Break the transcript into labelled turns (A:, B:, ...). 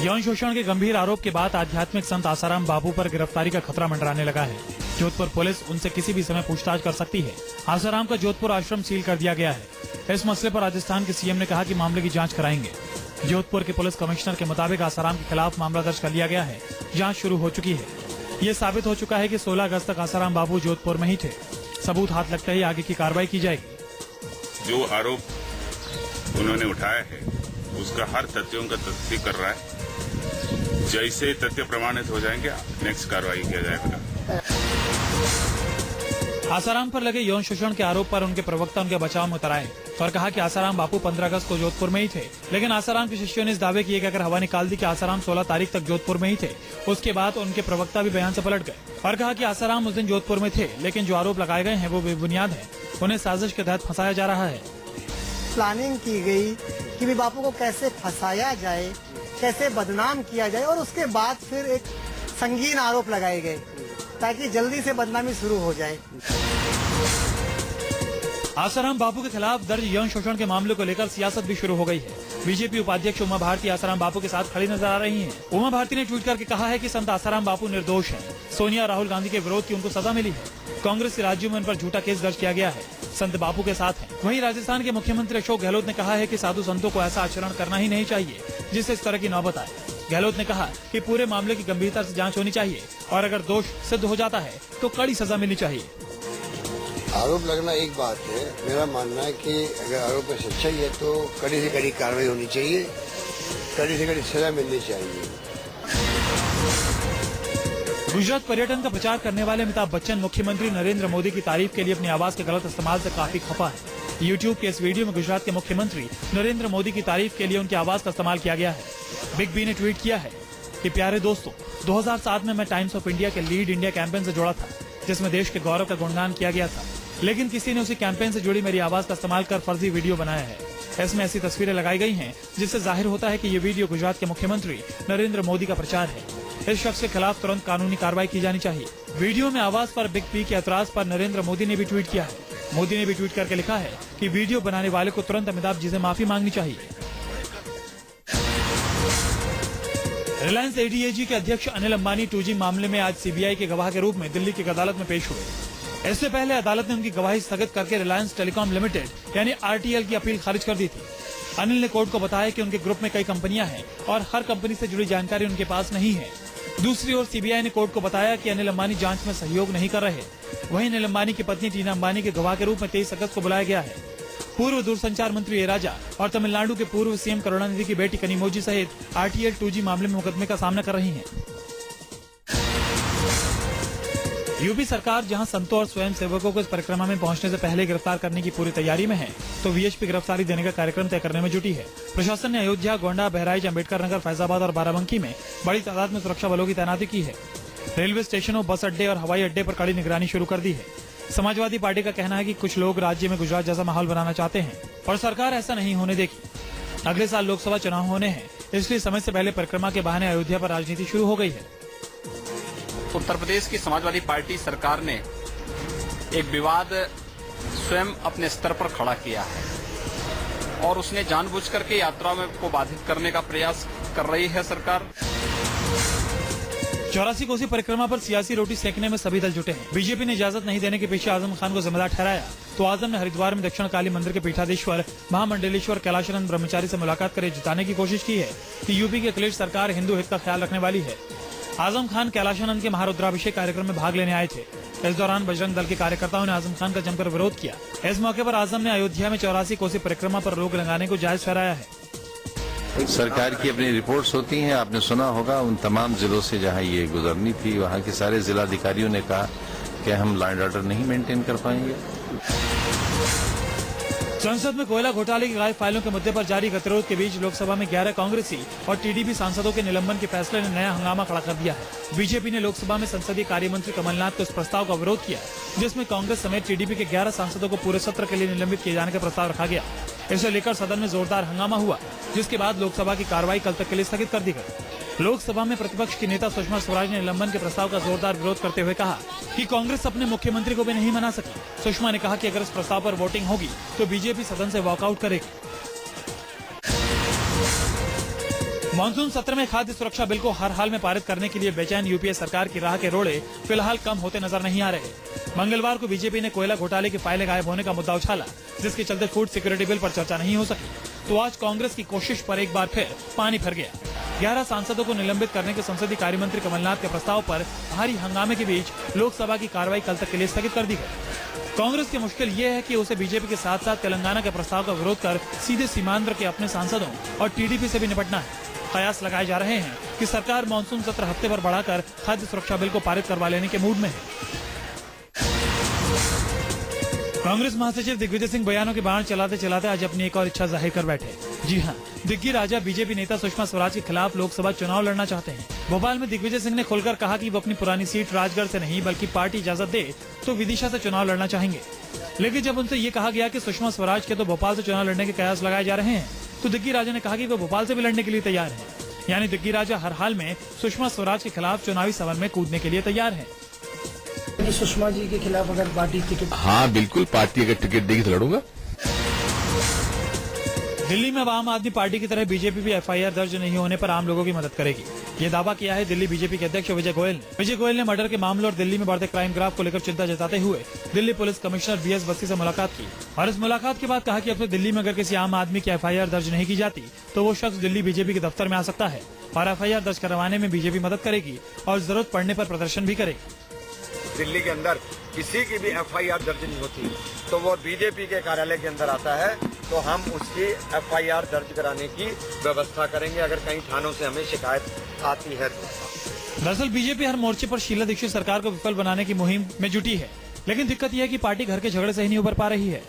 A: यौन शोषण के गंभीर आरोप के बाद आध्यात्मिक संत आसाराम बापू पर गिरफ्तारी का खतरा मंडराने लगा है। जोधपुर पुलिस उनसे किसी भी समय पूछताछ कर सकती है। आसाराम का जोधपुर आश्रम सील कर दिया गया है। इस मसले पर राजस्थान के सीएम ने कहा कि मामले की जांच कराएंगे। जोधपुर के पुलिस कमिश्नर के मुताबिक आसाराम के खिलाफ मामला दर्ज कर लिया गया है। जांच शुरू हो चुकी है। ये साबित हो चुका है कि 16 अगस्त तक आसाराम बापू जोधपुर में ही थे। सबूत हाथ लगते ही आगे की कार्रवाई की जाएगी।
B: जो आरोप उन्होंने उठाया है उसका हर तथ्यों का तस्दीक कर रहा है। जैसे तथ्य प्रमाणित हो जाएंगे नेक्स्ट कार्रवाई किया जाएगा।
A: आसाराम पर लगे यौन शोषण के आरोप पर उनके प्रवक्ता उनके बचाव में उतर आए और कहा कि आसाराम बापू 15 अगस्त को जोधपुर में ही थे। लेकिन आसाराम के शिष्यों ने इस दावे किए कि अगर हवा निकाल दी कि आसाराम 16 तारीख तक जोधपुर में ही थे। उसके बाद उनके प्रवक्ता भी बयान से पलट गए और कहा कि आसाराम उस दिन जोधपुर में थे, लेकिन जो आरोप लगाए गए हैं वो बेबुनियाद है। उन्हें साजिश के तहत फंसाया जा रहा है।
C: प्लानिंग की गई कि भी बापू को कैसे फंसाया जाए, कैसे बदनाम किया जाए और उसके बाद फिर एक संगीन आरोप लगाए गए ताकि जल्दी से बदनामी शुरू हो जाए।
A: आसाराम बापू के खिलाफ दर्ज यौन शोषण के मामले को लेकर सियासत भी शुरू हो गई है। बीजेपी उपाध्यक्ष उमा भारती आसाराम बापू के साथ खड़ी नजर आ रही हैं। उमा भारती ने ट्वीट करके कहा है कि संत आसाराम बापू निर्दोष हैं। सोनिया राहुल गांधी के विरोध की उनको सजा मिली है। कांग्रेस के राज्यों में उन पर झूठा केस दर्ज किया गया है। संत बापू के साथ हैं। वहीं राजस्थान के मुख्यमंत्री अशोक गहलोत ने कहा है कि साधु संतों को ऐसा आचरण करना ही नहीं चाहिए जिससे इस तरह की नौबत आए। गहलोत ने कहा कि पूरे मामले की गंभीरता से जांच होनी चाहिए और अगर दोष सिद्ध हो जाता है तो कड़ी सजा मिलनी चाहिए।
D: आरोप लगना एक बात है, मेरा मानना है कि अगर आरोप में सच्चाई है तो कड़ी से कड़ी कार्रवाई होनी चाहिए, कड़ी से कड़ी सजा मिलनी चाहिए।
A: गुजरात पर्यटन का प्रचार करने वाले अमिताभ बच्चन मुख्यमंत्री नरेंद्र मोदी की तारीफ के लिए अपनी आवाज के गलत इस्तेमाल से काफी खफा है। यूट्यूब के इस वीडियो में गुजरात के मुख्यमंत्री नरेंद्र मोदी की तारीफ के लिए उनकी आवाज का इस्तेमाल किया गया है। बिग बी ने ट्वीट किया है कि प्यारे दोस्तों, 2007 में मैं टाइम्स ऑफ इंडिया के लीड इंडिया कैंपेन से जुड़ा था जिसमें देश के गौरव का गुणगान किया गया था, लेकिन किसी ने उसी कैंपेन से जुड़ी मेरी आवाज का इस्तेमाल कर फर्जी वीडियो बनाया है। इसमें ऐसी तस्वीरें लगाई गई हैं जिससे जाहिर होता है कि ये वीडियो गुजरात के मुख्यमंत्री नरेंद्र मोदी का प्रचार है। इस शख्स के खिलाफ तुरंत कानूनी कार्रवाई की जानी चाहिए। वीडियो में आवाज पर बिग बी के ऐतराज पर नरेंद्र मोदी ने भी ट्वीट किया है। मोदी ने भी ट्वीट करके लिखा है कि वीडियो बनाने वाले को तुरंत अमिताभ जी से माफी मांगनी चाहिए। रिलायंस एडीएजी के अध्यक्ष अनिल अंबानी 2G मामले में आज सीबीआई के गवाह के रूप में दिल्ली की अदालत में पेश हुए। इससे पहले अदालत ने उनकी गवाही स्थगित करके रिलायंस टेलीकॉम लिमिटेड यानी आरटीएल की अपील खारिज कर दी थी। अनिल ने कोर्ट को बताया कि उनके ग्रुप में कई कंपनियां हैं और हर कंपनी से जुड़ी जानकारी उनके पास नहीं है। दूसरी ओर सीबीआई ने कोर्ट को बताया कि अनिल अंबानी जांच में सहयोग नहीं कर रहे। वहीं अनिल अंबानी की पत्नी टीना अंबानी के गवाह के रूप में 23 अगस्त को बुलाया गया है। पूर्व दूरसंचार मंत्री ए राजा और तमिलनाडु के पूर्व सीएम करुणानिधि की बेटी कनिमोजी सहित आरटीएल 2G मामले में मुकदमे का सामना कर रही है। यूपी सरकार जहां संतों और स्वयं सेवकों को इस परिक्रमा में पहुंचने से पहले गिरफ्तार करने की पूरी तैयारी में है, तो वीएचपी गिरफ्तारी देने का कार्यक्रम तय करने में जुटी है। प्रशासन ने अयोध्या, गोंडा, बहराइच, अम्बेडकर नगर, फैजाबाद और बाराबंकी में बड़ी तादाद में सुरक्षा बलों की तैनाती की है। रेलवे स्टेशनों, बस अड्डे और हवाई अड्डे पर कड़ी निगरानी शुरू कर दी है। समाजवादी पार्टी का कहना है कि कुछ लोग राज्य में गुजरात जैसा माहौल बनाना चाहते हैं और सरकार ऐसा नहीं होने देगी। अगले साल लोकसभा चुनाव होने हैं, इसलिए समय से पहले परिक्रमा के बहाने अयोध्या पर राजनीति शुरू हो गई है।
E: उत्तर प्रदेश की समाजवादी पार्टी सरकार ने एक विवाद स्वयं अपने स्तर पर खड़ा किया है और उसने जानबूझकर के यात्रा में को बाधित करने का प्रयास कर रही है सरकार।
A: 84 कोसी परिक्रमा पर सियासी रोटी सेकने में सभी दल जुटे हैं। बीजेपी ने इजाजत नहीं देने के पीछे आजम खान को जिम्मेदार ठहराया तो आजम ने हरिद्वार में दक्षिण काली मंदिर के पीठाधीश्वर महामंडलेश्वर कैलाशानंद ब्रह्मचारी से मुलाकात कर जिताने की कोशिश की है कि यूपी की अखिलेश सरकार हिंदू हित का ख्याल रखने वाली है। आजम खान कैलाशानंद के महारुद्राभिषेक कार्यक्रम में भाग लेने आए थे। इस दौरान बजरंग दल के कार्यकर्ताओं ने आजम खान का जमकर विरोध किया। इस मौके पर आजम ने अयोध्या में 84 कोसी परिक्रमा पर रोक लगाने को जायज ठहराया है।
F: सरकार की अपनी रिपोर्ट्स होती हैं, आपने सुना होगा उन तमाम जिलों से जहां ये गुजरनी थी वहां के सारे जिलाधिकारियों ने कहा कि हम लॉ एंड ऑर्डर नहीं मेंटेन कर पाएंगे।
A: संसद में कोयला घोटाले की गायब फाइलों के मुद्दे पर जारी गतिरोध के बीच लोकसभा में 11 कांग्रेसी और टीडीपी सांसदों के निलंबन के फैसले ने नया हंगामा खड़ा कर दिया है। बीजेपी ने लोकसभा में संसदीय कार्य मंत्री कमलनाथ को इस प्रस्ताव का विरोध किया, जिसमें कांग्रेस समेत टीडीपी के 11 सांसदों को पूरे सत्र के लिए निलंबित किए जाने का प्रस्ताव रखा गया। इसे लेकर सदन में जोरदार हंगामा हुआ, जिसके बाद लोकसभा की कार्रवाई कल तक के लिए स्थगित कर दी गई। लोकसभा में प्रतिपक्ष की नेता सुषमा स्वराज ने निलंबन के प्रस्ताव का जोरदार विरोध करते हुए कहा कि कांग्रेस अपने मुख्यमंत्री को भी नहीं मना सकी। सुषमा ने कहा कि अगर इस प्रस्ताव पर वोटिंग होगी तो बीजेपी सदन से वॉकआउट करेगी। मानसून सत्र में खाद्य सुरक्षा बिल को हर हाल में पारित करने के लिए बेचैन यूपीए सरकार की राह के रोड़े फिलहाल कम होते नजर नहीं आ रहे। मंगलवार को बीजेपी ने कोयला घोटाले की फाइलें गायब होने का मुद्दा उछाला, जिसके चलते फूड सिक्योरिटी बिल पर चर्चा नहीं हो सकी। तो आज कांग्रेस की कोशिश पर एक बार फिर पानी फिर गया। 11 सांसदों को निलंबित करने के संसदीय कार्य मंत्री कमलनाथ के प्रस्ताव पर भारी हंगामे के बीच लोकसभा की कार्रवाई कल तक के लिए स्थगित कर दी गई। कांग्रेस की मुश्किल ये है कि उसे बीजेपी के साथ साथ तेलंगाना के प्रस्ताव का विरोध कर सीधे सीमांध्र के अपने सांसदों और टीडीपी से भी निपटना है। कयास लगाए जा रहे हैं कि सरकार मानसून सत्र हफ्ते भर बढ़ाकर खाद्य सुरक्षा बिल को पारित करवा लेने के मूड में है। कांग्रेस महासचिव दिग्विजय सिंह बयानों के बाण चलाते चलाते आज अपनी एक और इच्छा जाहिर कर बैठे। जी हां, दिग्गी राजा बीजेपी नेता सुषमा स्वराज के खिलाफ लोकसभा चुनाव लड़ना चाहते हैं। भोपाल में दिग्विजय सिंह ने खुलकर कहा कि वो अपनी पुरानी सीट राजगढ़ से नहीं बल्कि पार्टी इजाजत दे तो विदिशा से चुनाव लड़ना चाहेंगे। लेकिन जब उनसे ये कहा गया कि सुषमा स्वराज के तो भोपाल से चुनाव लड़ने के कयास लगाए जा रहे हैं, तो दिग्गी राजा ने कहा कि वो भोपाल से भी लड़ने के लिए तैयार हैं। यानी दिग्गी राजा हर हाल में सुषमा स्वराज के खिलाफ चुनावी सवन में कूदने के लिए तैयार हैं।
G: सुषमा जी के खिलाफ अगर पार्टी टिकट,
H: हाँ बिल्कुल, पार्टी अगर टिकट देगी तो लड़ूंगा।
A: दिल्ली में आम आदमी पार्टी की तरह बीजेपी भी एफआईआर दर्ज नहीं होने पर आम लोगों की मदद करेगी। ये दावा किया है दिल्ली बीजेपी के अध्यक्ष विजय गोयल ने। विजय गोयल ने मर्डर के मामलों और दिल्ली में बढ़ते क्राइम ग्राफ को लेकर चिंता जताते हुए Delhi police commissioner BS Bassi से मुलाकात की और इस मुलाकात के बाद कहा कि अब से दिल्ली में अगर किसी आम आदमी की एफआईआर दर्ज नहीं की जाती तो वो शख्स दिल्ली बीजेपी के दफ्तर में आ सकता है और एफआईआर दर्ज करवाने में बीजेपी मदद करेगी और जरूरत पड़ने पर प्रदर्शन भी करेगी।
I: दिल्ली के अंदर किसी की भी एफआईआर दर्ज नहीं होती तो वो बीजेपी के कार्यालय के अंदर आता है तो हम उसकी एफआईआर दर्ज कराने की व्यवस्था करेंगे अगर कहीं थानों से हमें शिकायत आती है तो।
A: दरअसल बीजेपी हर मोर्चे पर शीला दीक्षित सरकार को विफल बनाने की मुहिम में जुटी है, लेकिन दिक्कत यह है कि पार्टी घर के झगड़े से ही नहीं उबर पा रही है।